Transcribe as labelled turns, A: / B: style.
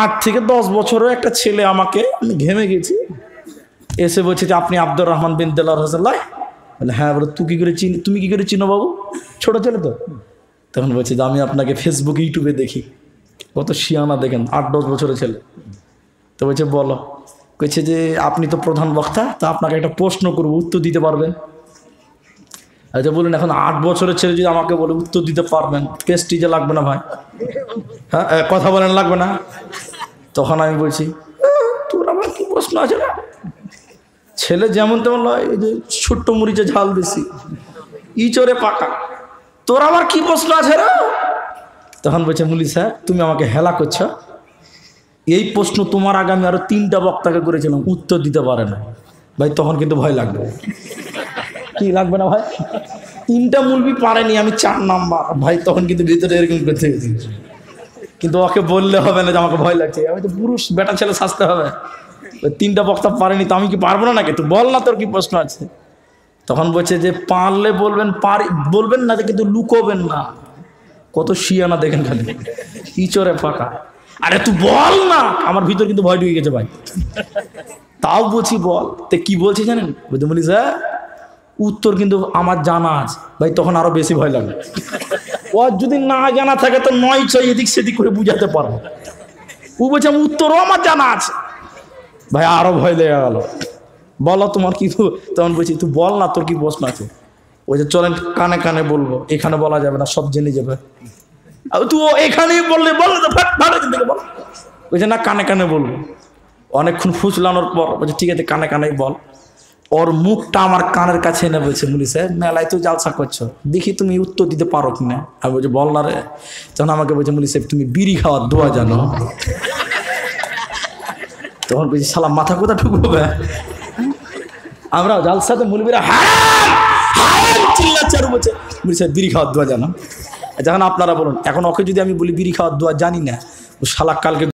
A: 8 থেকে 10 বছরের একটা ছেলে আমাকে, আমি ঘেমে গেছি, এসে বলছে যে আপনি আব্দুর রহমান বিন দেলাওয়ার হোসেন? বলে হ্যাঁ। বলে তুই কি করে চিনি, তুমি কি করে চিনো বাবু? ছোট ছেলে তো। তখন বলছে যে আমি আপনাকে ফেসবুক ইউটিউবে দেখি। কত শিয়ানা দেখেন, 8-10 বছরের ছেলে। তো বলছে বলো। কইছে যে আপনি তো প্রধান বক্তা, তা আপনাকে একটা প্রশ্ন করবো, উত্তর দিতে পারবেন? আচ্ছা বলুন। এখন 8 বছরের ছেলে যদি আমাকে বলে উত্তর দিতে পারবেন, প্রেস্টিজে লাগবে না ভাই? হ্যাঁ, কথা বলেন, লাগবে না? তখন আমি বলছি তোর আমার কি প্রশ্ন আছে না, ছেলে যেমন তেমন নয়, এই যে ছোট্ট মরিচে ঝাল বেশি, ইচড়ে পাকা, তোর আবার কি প্রশ্ন আছে রে? তখন বলছে মুলি স্যার তুমি আমাকে হেলা করছো, এই প্রশ্ন তোমার আগে আমি আরো 3টা বক্তাকে করেছিলাম, উত্তর দিতে পারে না। ভাই তখন কিন্তু ভয় লাগবে। কি লাগবে না ভাই? 3টা মুলবি পারেনি, আমি 4 নাম্বার। ভাই তখন কিন্তু ভিতরে এরকম করতে গেছি। কিন্তু ওকে বললে হবে না যে আমাকে ভয় লাগছে, আমি তো পুরুষ, বেটা ছেলে সাজতে হবে। 3টা বক্তা পারেনি তো আমি কি পারবো না নাকি? তুই বল না তোর কি প্রশ্ন আছে। তখন বলছে যে পারলে বলবেন, বলবেন না কিন্তু লুকোবেন না। কত শিয়ানা দেখেন খালি, ইচড়ে ফাঁকা। আরে তুই বল না। আমার ভিতর কিন্তু ভয় ঢুকে গেছে ভাই। তাও বলছি বল। তো কি বলছি জানেন? বুঝতে বলি স্যার উত্তর কিন্তু আমার জানা আছে। ভাই তখন আরো বেশি ভয় লাগে। ওর যদি না জানা থাকে তো 9-6 এদিক সেদিক করে বুঝাতে পারবো। ও বলছে উত্তরও আমার জানা আছে। ভাই আরো ভয় লেগে গেল। বলো তোমার কি? তখন বলছি তুই বল না তোর কি প্রশ্ন আছে। ওই যে চলেন কানে কানে বলবো, এখানে বলা যাবে না, সব জেনে যাবে। তুই এখানেই বললে বললে তো বল। বলছে না কানে কানে বলবো। অনেকক্ষণ ফুসলানোর পর বলছে ঠিক আছে কানে কানেই বল। ওর মুখটা আমার কানের কাছে এনে বলছে মুলি স্যার মেলায় তো জালসা করছো, দেখি তুমি উত্তর দিতে পারো কিনা। আমি বলছি বল না রে। তখন আমাকে বলছে মুলি সাহেব তুমি বিড়ি খাওয়ার দোয়া জানো? তখন বলছি শালা মাথা কোথা ঢুকবে? আমরা জালসাতে মুলবিরা চিল্লাচ্ছে আর বলছে মুলি সাহেব বিড়ি খাওয়ার দোয়া জানো? যখন আপনারা বলুন, এখন ওকে যদি আমি বলি বিড়ি খাওয়ার দোয়া জানি না, ও শালা কালকে